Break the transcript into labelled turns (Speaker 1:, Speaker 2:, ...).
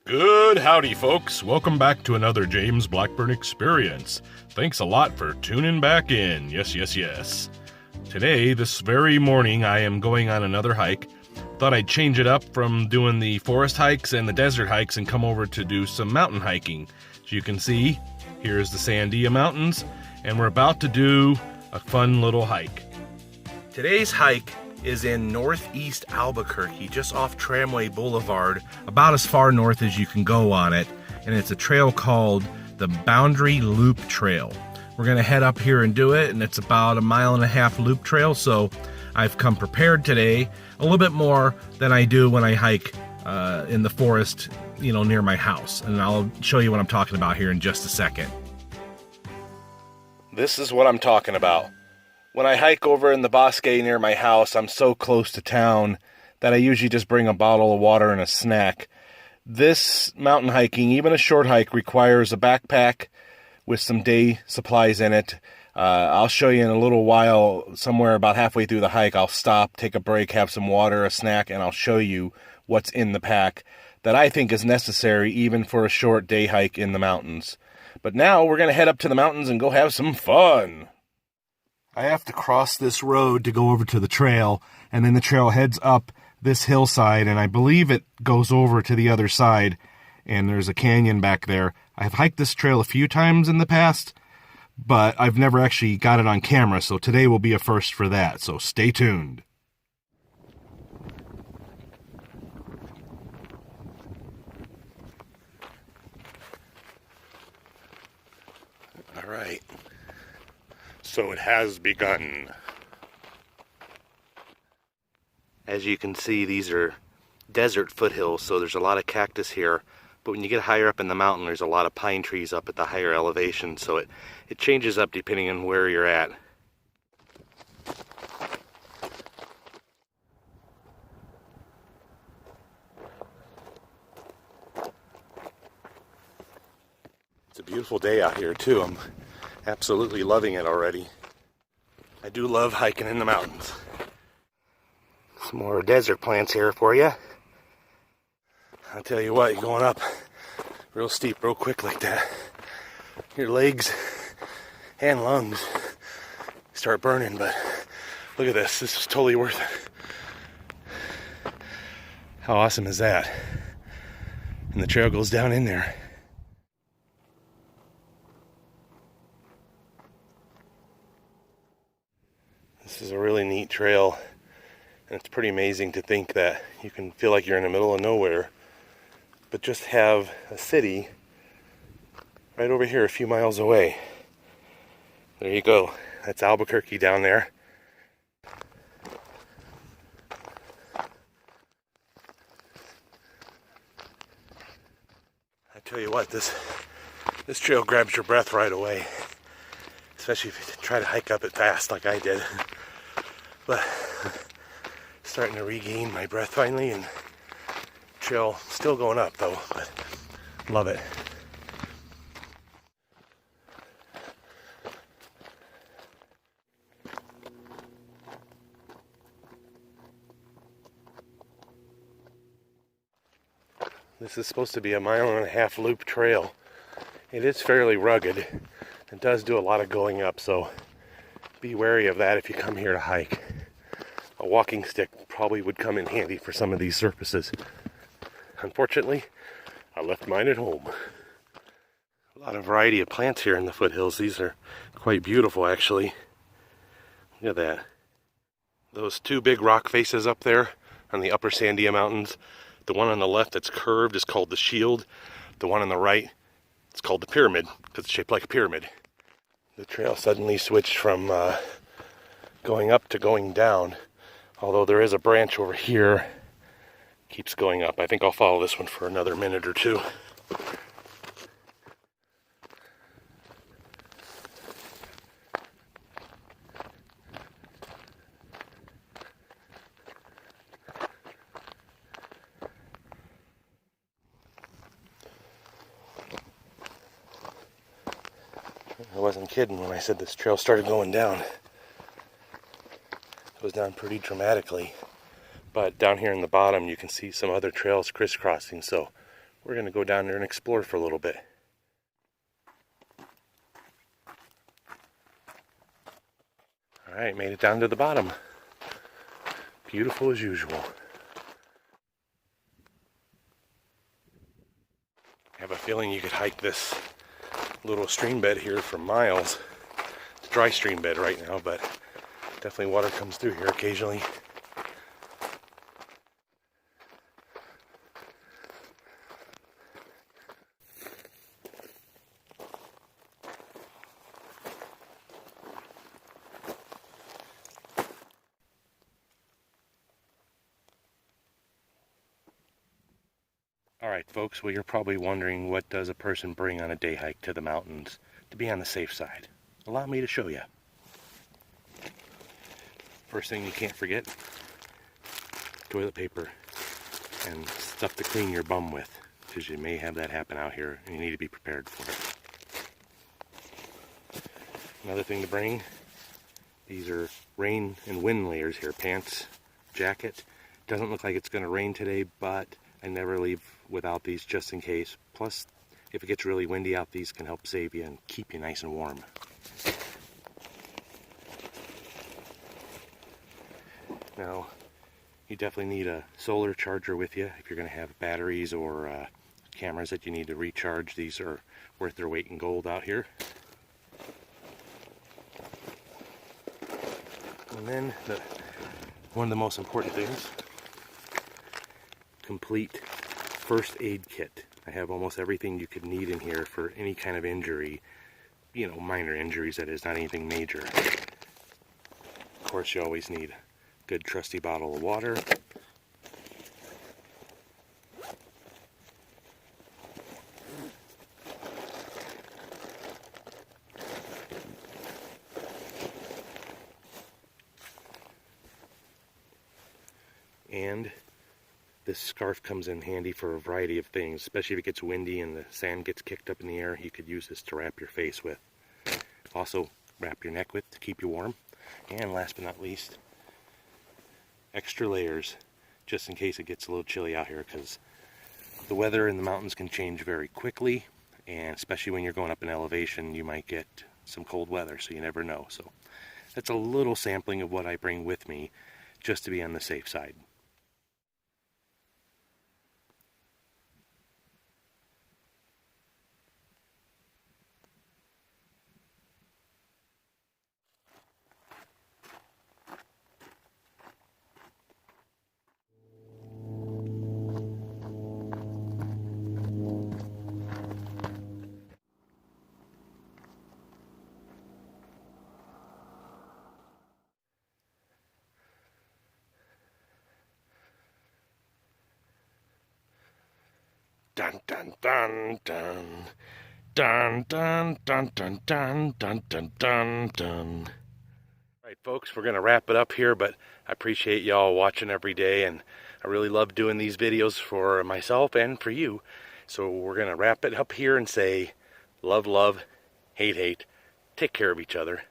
Speaker 1: Good howdy, folks. Welcome back to another James Blackburn experience. Thanks a lot for tuning back in. Yes. Today, this very morning, I am going on another hike. Thought I'd change it up from doing the forest hikes and the desert hikes and come over to do some mountain hiking. As you can see, here's the Sandia Mountains, and we're about to do a fun little hike. Today's hike is in northeast Albuquerque, just off Tramway Boulevard, about as far north as you can go on it, and it's a trail called the Boundary Loop Trail. We're gonna head up here and do it, and it's about a 1.5 mile loop trail, so I've come prepared today, a little bit more than I do when I hike in the forest, near my house, and I'll show you what I'm talking about here in just a second. This is what I'm talking about. When I hike over in the bosque near my house, I'm so close to town that I usually just bring a bottle of water and a snack. This mountain hiking, even a short hike, requires a backpack with some day supplies in it. I'll show you in a little while, somewhere about halfway through the hike, I'll stop, take a break, have some water, a snack, and I'll show you what's in the pack that I think is necessary even for a short day hike in the mountains. But now we're going to head up to the mountains and go have some fun. I have to cross this road to go over to the trail, and then the trail heads up this hillside, and I believe it goes over to the other side, and there's a canyon back there. I've hiked this trail a few times in the past, but I've never actually got it on camera, so today will be a first for that, so stay tuned. All right. So it has begun. As you can see, these are desert foothills, so there's a lot of cactus here. But when you get higher up in the mountain, there's a lot of pine trees up at the higher elevation, so it changes up depending on where you're at. It's a beautiful day out here too. I'm absolutely loving it already. I do love hiking in the mountains. Some more desert plants here for you. I'll tell you what, you're going up real steep, real quick like that, your legs and lungs start burning, but look at this. This is totally worth it. How awesome is that? And the trail goes down in there. This is a really neat trail, and it's pretty amazing to think that you can feel like you're in the middle of nowhere, but just have a city right over here a few miles away. There you go. That's Albuquerque down there. I tell you what, this trail grabs your breath right away, especially if you try to hike up it fast like I did. But starting to regain my breath finally, and trail still going up though, but love it. This is supposed to be a 1.5 mile loop trail. It is fairly rugged. It does do a lot of going up, so be wary of that if you come here to hike. A walking stick probably would come in handy for some of these surfaces. Unfortunately, I left mine at home. A lot of variety of plants here in the foothills. These are quite beautiful, actually. Look at that. Those two big rock faces up there on the upper Sandia Mountains. The one on the left that's curved is called the Shield. The one on the right, it's called the Pyramid, because it's shaped like a pyramid. The trail suddenly switched from going up to going down, although there is a branch over here, keeps going up. I think I'll follow this one for another minute or two. I wasn't kidding when I said this trail started going down. It goes down pretty dramatically. But down here in the bottom you can see some other trails crisscrossing, so we're going to go down there and explore for a little bit. Alright, made it down to the bottom. Beautiful as usual. I have a feeling you could hike this little stream bed here for miles. It's a dry stream bed right now, but definitely water comes through here occasionally. Alright folks, well you're probably wondering, what does a person bring on a day hike to the mountains to be on the safe side? Allow me to show you. First thing you can't forget, toilet paper and stuff to clean your bum with, because you may have that happen out here and you need to be prepared for it. Another thing to bring, these are rain and wind layers here, pants, jacket. Doesn't look like it's going to rain today, but I never leave without these just in case. Plus, if it gets really windy out, these can help save you and keep you nice and warm. Now, you definitely need a solar charger with you if you're going to have batteries or cameras that you need to recharge. These are worth their weight in gold out here. And then, one of the most important things, complete first aid kit. I have almost everything you could need in here for any kind of injury, you know, minor injuries, that is, not anything major. Of course, you always need a good trusty bottle of water. And this scarf comes in handy for a variety of things, especially if it gets windy and the sand gets kicked up in the air. You could use this to wrap your face with. Also, wrap your neck with to keep you warm. And last but not least, extra layers, just in case it gets a little chilly out here, because the weather in the mountains can change very quickly, and especially when you're going up in elevation, you might get some cold weather, so you never know. So that's a little sampling of what I bring with me, just to be on the safe side. Dun dun dun dun. Dun dun dun dun dun dun dun dun dun. Alright folks, we're gonna wrap it up here, but I appreciate y'all watching every day, and I really love doing these videos for myself and for you. So we're gonna wrap it up here and say love, love, hate, hate. Take care of each other.